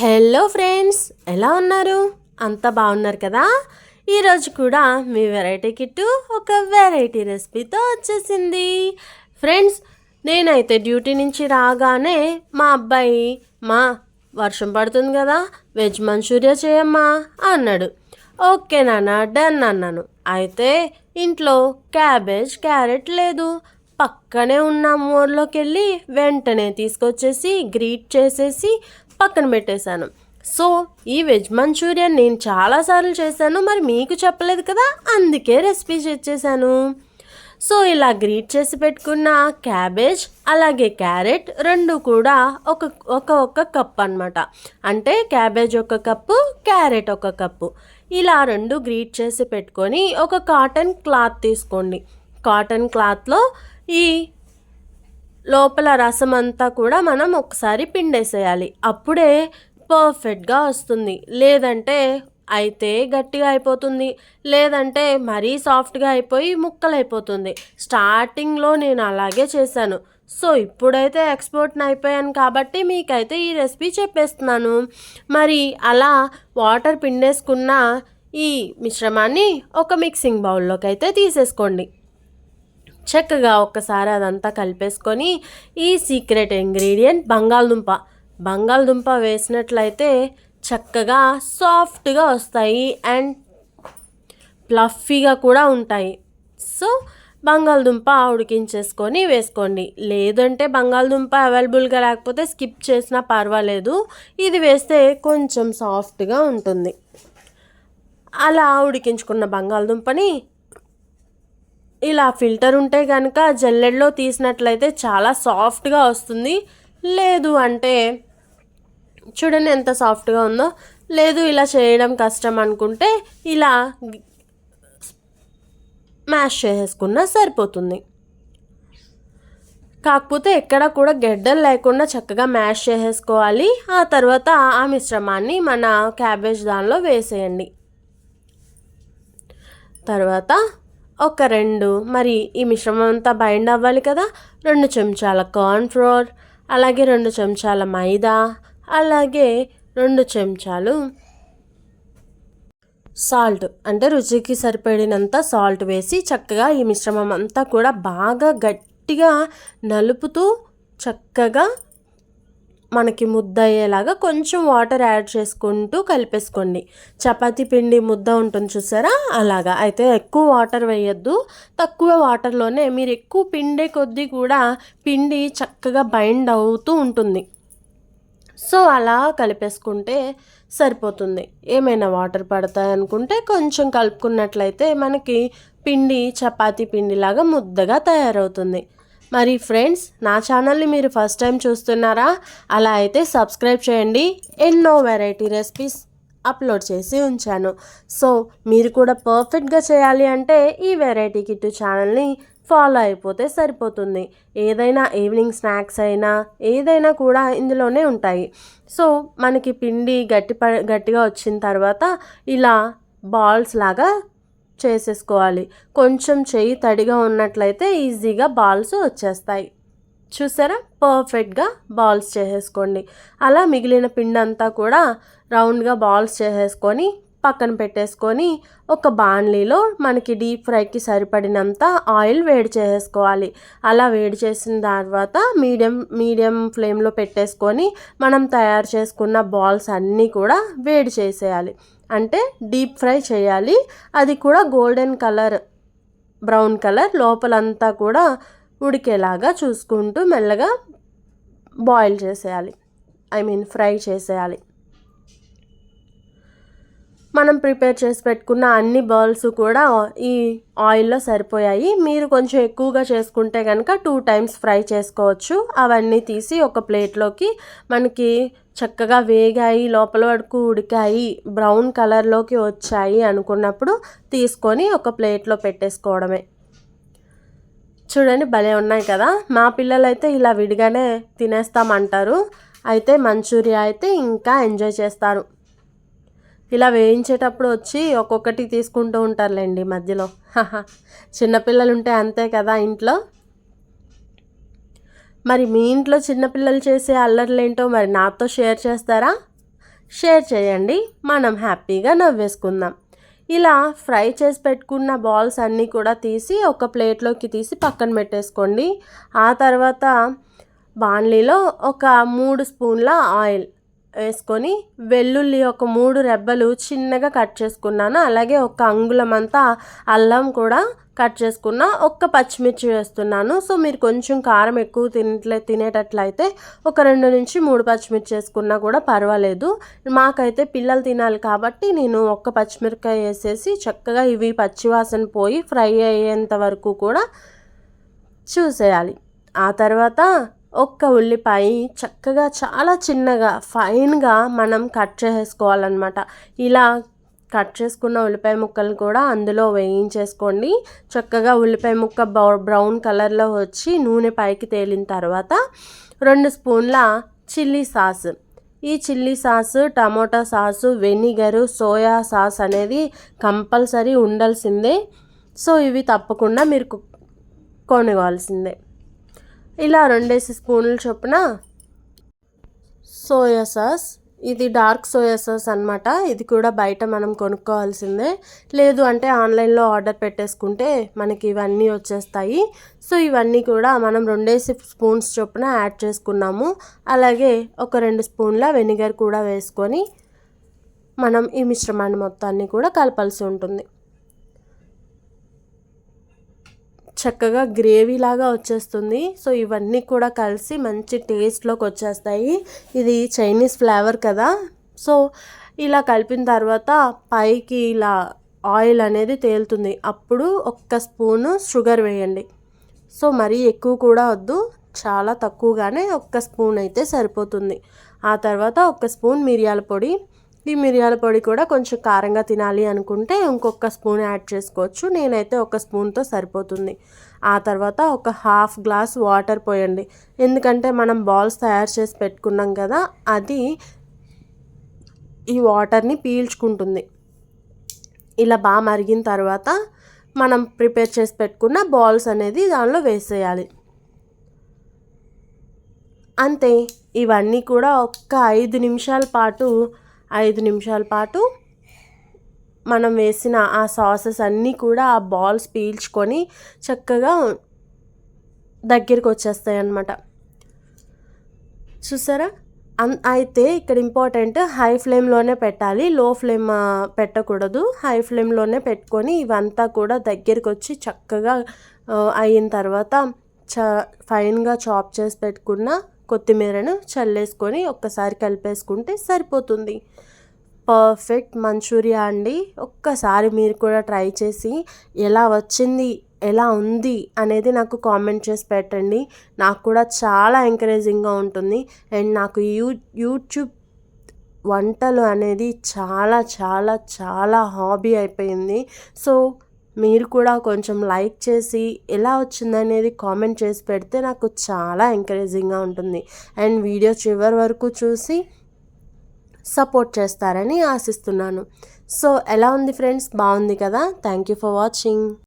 Hello friends, ఎలా ఉన్నారు? అంతా బాగున్నారు కదా? ఈరోజు కూడా మీ వెరైటీ కిట్టు ఒక వెరైటీ రెసిపీతో వచ్చేసింది. ఫ్రెండ్స్, నేనైతే డ్యూటీ నుంచి రాగానే మా అబ్బాయి వర్షం పడుతుంది కదా, వెజ్ మంచూరియా చేయమ్మా అన్నాడు. ఓకే నాన్న, డన్ అన్నాను. అయితే ఇంట్లో క్యాబేజ్, క్యారెట్ లేదు. పక్కనే ఉన్న మోర్లోకి వెళ్ళి వెంటనే తీసుకొచ్చేసి గ్రీట్ చేసేసి పక్కన పెట్టేశాను. సో ఈ వెజ్ మంచూరియన్ నేను చాలాసార్లు చేశాను, మరి మీకు చెప్పలేదు కదా, అందుకే రెసిపీ చేసేసాను. సో ఇలా గ్రీట్ చేసి పెట్టుకున్న క్యాబేజ్ అలాగే క్యారెట్ రెండు కూడా ఒక కప్ అనమాట. అంటే క్యాబేజ్ ఒక కప్పు, క్యారెట్ ఒక కప్పు. ఇలా రెండు గ్రీట్ చేసి పెట్టుకొని ఒక కాటన్ క్లాత్ తీసుకోండి. కాటన్ క్లాత్లో ఈ లోపల రసం అంతా కూడా మనం ఒకసారి పిండేసేయాలి. అప్పుడే పర్ఫెక్ట్గా వస్తుంది. లేదంటే అయితే గట్టిగా అయిపోతుంది, లేదంటే మరీ సాఫ్ట్గా అయిపోయి ముక్కలు అయిపోతుంది. స్టార్టింగ్లో నేను అలాగే చేశాను. సో ఇప్పుడైతే ఎక్స్పర్ట్ని అయిపోయాను కాబట్టి మీకైతే ఈ రెసిపీ చెప్పేస్తున్నాను. మరి అలా వాటర్ పిండేసుకున్న ఈ మిశ్రమాన్ని ఒక మిక్సింగ్ బౌల్లోకి అయితే తీసేసుకోండి. చక్కగా ఒక్కసారి అదంతా కలిపేసుకొని ఈ సీక్రెట్ ఇంగ్రీడియంట్ బంగాళదుంప వేసినట్లయితే చక్కగా సాఫ్ట్గా వస్తాయి అండ్ ప్లఫీగా కూడా ఉంటాయి. సో బంగాళదుంప ఉడికించేసుకొని వేసుకోండి. లేదంటే బంగాళదుంప అవైలబుల్గా లేకపోతే స్కిప్ చేసినా పర్వాలేదు. ఇది వేస్తే కొంచెం సాఫ్ట్గా ఉంటుంది. అలా ఉడికించుకున్న బంగాళదుంపని ఇలా ఫిల్టర్ ఉంటే కనుక జల్లెడలో తీసినట్లయితే చాలా సాఫ్ట్గా వస్తుంది. లేదు అంటే చూడండి ఎంత సాఫ్ట్గా ఉందో. లేదు ఇలా చేయడం కష్టం అనుకుంటే ఇలా మ్యాష్ చేసేసుకున్నా సరిపోతుంది. కాకపోతే ఎక్కడ కూడా గెడ్డలు లేకుండా చక్కగా మ్యాష్ చేసేసుకోవాలి. ఆ తర్వాత ఆ మిశ్రమాన్ని మన క్యాబేజ్ దానిలో వేసేయండి. తర్వాత మరి ఈ మిశ్రమం అంతా బైండ్ అవ్వాలి కదా, 2 చెంచాల కార్న్ఫ్లోర్, అలాగే 2 చెంచాల మైదా, అలాగే 2 చెంచాలు సాల్ట్, అంటే రుచికి సరిపడినంత సాల్ట్ వేసి చక్కగా ఈ మిశ్రమం అంతా కూడా బాగా గట్టిగా నలుపుతూ చక్కగా మనకి ముద్ద అయ్యేలాగా కొంచెం వాటర్ యాడ్ చేసుకుంటూ కలిపేసుకోండి. చపాతీ పిండి ముద్ద ఉంటుంది చూసారా, అలాగా. అయితే ఎక్కువ వాటర్ వేయద్దు, తక్కువ వాటర్లోనే మీరు ఎక్కువ పిండే కొద్దీ కూడా పిండి చక్కగా బైండ్ అవుతూ ఉంటుంది. సో అలా కలిపేసుకుంటే సరిపోతుంది. ఏమైనా వాటర్ పడతాయనుకుంటే కొంచెం కలుపుకున్నట్లయితే మనకి పిండి చపాతీ పిండిలాగా ముద్దగా తయారవుతుంది. మరి ఫ్రెండ్స్, నా ఛానల్ని మీరు ఫస్ట్ టైం చూస్తున్నారా? అలా అయితే సబ్స్క్రైబ్ చేయండి. ఎన్నో వెరైటీ రెసిపీస్ అప్లోడ్ చేసి ఉంచాను. సో మీరు కూడా పర్ఫెక్ట్గా చేయాలి అంటే ఈ వెరైటీ కిట్టు ఛానల్ని ఫాలో అయిపోతే సరిపోతుంది. ఏదైనా ఈవినింగ్ స్నాక్స్ అయినా ఏదైనా కూడా ఇందులోనే ఉంటాయి. సో మనకి పిండి గట్టిగా వచ్చిన తర్వాత ఇలా బాల్స్ లాగా చేసేసుకోవాలి. కొంచెం చెయ్యి తడిగా ఉన్నట్లయితే ఈజీగా బాల్స్ వచ్చేస్తాయి. చూసారా, పర్ఫెక్ట్గా బాల్స్ చేసేసుకోండి. అలా మిగిలిన పిండి అంతా కూడా రౌండ్గా బాల్స్ చేసేసుకొని పక్కన పెట్టేసుకొని ఒక బాణలీలో మనకి డీప్ ఫ్రైకి సరిపడినంత ఆయిల్ వేడి చేసేసుకోవాలి. అలా వేడి చేసిన తర్వాత మీడియం ఫ్లేమ్లో పెట్టేసుకొని మనం తయారు చేసుకున్న బాల్స్ అన్నీ కూడా వేడి చేసేయాలి. అంటే డీప్ ఫ్రై చేయాలి. అది కూడా గోల్డెన్ కలర్, బ్రౌన్ కలర్ లోపలంతా కూడా ఉడికేలాగా చూసుకుంటూ మెల్లగా బాయిల్ చేసేయాలి. ఫ్రై చేసేయాలి. మనం ప్రిపేర్ చేసి పెట్టుకున్న అన్ని బాల్స్ కూడా ఈ ఆయిల్లో సరిపోయాయి. మీరు కొంచెం ఎక్కువగా చేసుకుంటే కనుక 2 టైమ్స్ ఫ్రై చేసుకోవచ్చు. అవన్నీ తీసి ఒక ప్లేట్లోకి మనకి చక్కగా వేగాయి, లోపల వరకు ఉడికాయి, బ్రౌన్ కలర్లోకి వచ్చాయి అనుకున్నప్పుడు తీసుకొని ఒక ప్లేట్లో పెట్టేసుకోవడమే. చూడండి, భలే ఉన్నాయి కదా. మా పిల్లలైతే ఇలా విడిగానే తినేస్తామంటారు. అయితే మంచూరియా అయితే ఇంకా ఎంజాయ్ చేస్తారు. ఇలా వేయించేటప్పుడు వచ్చి ఒక్కొక్కటి తీసుకుంటూ ఉంటారులేండి మధ్యలో. చిన్నపిల్లలు ఉంటే అంతే కదా ఇంట్లో. మరి మీ ఇంట్లో చిన్నపిల్లలు చేసే అల్లర్లేంటో మరి నాతో షేర్ చేస్తారా? షేర్ చేయండి. మనం హ్యాపీగా నవ్వేసుకుందాం. ఇలా ఫ్రై చేసి పెట్టుకున్న బాల్స్ అన్నీ కూడా తీసి ఒక ప్లేట్లోకి తీసి పక్కన పెట్టేసుకోండి. ఆ తర్వాత బాణలీలో ఒక 3 స్పూన్ల ఆయిల్ వేసుకొని వెల్లుల్లి ఒక 3 రెబ్బలు చిన్నగా కట్ చేసుకున్నాను. అలాగే ఒక అంగుళం అంతా అల్లం కూడా కట్ చేసుకున్న, ఒక్క పచ్చిమిర్చి వేస్తున్నాను. సో మీరు కొంచెం కారం ఎక్కువ తినేటట్లయితే ఒక 2 నుంచి 3 పచ్చిమిర్చి వేసుకున్నా కూడా పర్వాలేదు. మాకైతే పిల్లలు తినాలి కాబట్టి నేను ఒక్క పచ్చిమిరపకాయ వేసేసి చక్కగా ఇవి పచ్చివాసన పోయి ఫ్రై అయ్యేంత వరకు కూడా చూసేయాలి. ఆ తర్వాత ఒక్క ఉల్లిపాయ చక్కగా చాలా చిన్నగా ఫైన్గా మనం కట్ చేసుకోవాలన్నమాట. ఇలా కట్ చేసుకున్న ఉల్లిపాయ ముక్కలను కూడా అందులో వేయించేసుకోండి. చక్కగా ఉల్లిపాయ ముక్క బ్రౌన్ కలర్లో వచ్చి నూనె పైకి తేలిన తర్వాత 2 స్పూన్ల చిల్లీ సాస్. ఈ chilli sauce, tomato sauce, vinegar, soya sauce అనేది కంపల్సరీ ఉండాల్సిందే. సో ఇవి తప్పకుండా మీరు కొనుగోవాల్సిందే. ఇలా 2 స్పూన్ల చొప్పున సోయా సాస్, ఇది డార్క్ సోయా సాస్ అనమాట. ఇది కూడా బయట మనం కొనుక్కోవాల్సిందే. లేదు అంటే ఆన్లైన్లో ఆర్డర్ పెట్టేసుకుంటే మనకి ఇవన్నీ వచ్చేస్తాయి. సో ఇవన్నీ కూడా మనం 2 స్పూన్స్ చొప్పున యాడ్ చేసుకున్నాము. అలాగే ఒక 2 స్పూన్ల వెనిగర్ కూడా వేసుకొని మనం ఈ మిశ్రమాన్ని మొత్తాన్ని కూడా కలపాల్సి ఉంటుంది. చక్కగా గ్రేవీ లాగా వచ్చేస్తుంది. సో ఇవన్నీ కూడా కలిసి మంచి టేస్ట్లోకి వచ్చేస్తాయి. ఇది చైనీస్ ఫ్లేవర్ కదా. సో ఇలా కలిపిన తర్వాత పైకి ఇలా ఆయిల్ అనేది తేలుతుంది. అప్పుడు ఒక్క స్పూను షుగర్ వేయండి. సో మరీ ఎక్కువ కూడా వద్దు, చాలా తక్కువగానే ఒక్క స్పూన్ అయితే సరిపోతుంది. ఆ తర్వాత ఒక్క స్పూన్ మిరియాల పొడి. ఈ మిరియాల పొడి కూడా కొంచెం కారంగా తినాలి అనుకుంటే ఇంకొక స్పూన్ యాడ్ చేసుకోవచ్చు. నేనైతే ఒక స్పూన్తో సరిపోతుంది. ఆ తర్వాత ఒక హాఫ్ గ్లాస్ వాటర్ పోయండి. ఎందుకంటే మనం బాల్స్ తయారు చేసి పెట్టుకున్నాం కదా, అది ఈ వాటర్ని పీల్చుకుంటుంది. ఇలా బాగా మరిగిన తర్వాత మనం ప్రిపేర్ చేసి పెట్టుకున్న బాల్స్ అనేది దానిలో వేసేయాలి. అంతే. ఇవన్నీ కూడా ఒక్క 5 నిమిషాల పాటు మనం వేసిన ఆ సాసెస్ అన్నీ కూడా ఆ బాల్స్ పీల్చుకొని చక్కగా దగ్గరికి వచ్చేస్తాయి అన్నమాట. చూసారా? అయితే ఇక్కడ ఇంపార్టెంట్, హై ఫ్లేమ్లోనే పెట్టాలి, లో ఫ్లేమ్ పెట్టకూడదు. హై ఫ్లేమ్లోనే పెట్టుకొని ఇవంతా కూడా దగ్గరికి వచ్చి చక్కగా అయిన తర్వాత ఫైన్గా చాప్ చేసి పెట్టుకున్న కొత్తిమీరను చల్లేసుకొని ఒక్కసారి కలిపేసుకుంటే సరిపోతుంది. పర్ఫెక్ట్ మంచూరియా అండి. ఒక్కసారి మీరు కూడా ట్రై చేసి ఎలా వచ్చింది, ఎలా ఉంది అనేది నాకు కామెంట్ చేసి పెట్టండి. నాకు కూడా చాలా ఎంకరేజింగ్గా ఉంటుంది. అండ్ నాకు యూట్యూబ్ వంటలు అనేది చాలా చాలా చాలా హాబీ అయిపోయింది. సో మీరు కూడా కొంచెం లైక్ చేసి ఎలా వచ్చిందనేది కామెంట్ చేసి పెడితే నాకు చాలా ఎంకరేజింగ్గా ఉంటుంది. అండ్ వీడియో చివరి వరకు చూసి సపోర్ట్ చేస్తారని ఆశిస్తున్నాను. సో ఎలా ఉంది ఫ్రెండ్స్? బాగుంది కదా? Thank you for watching.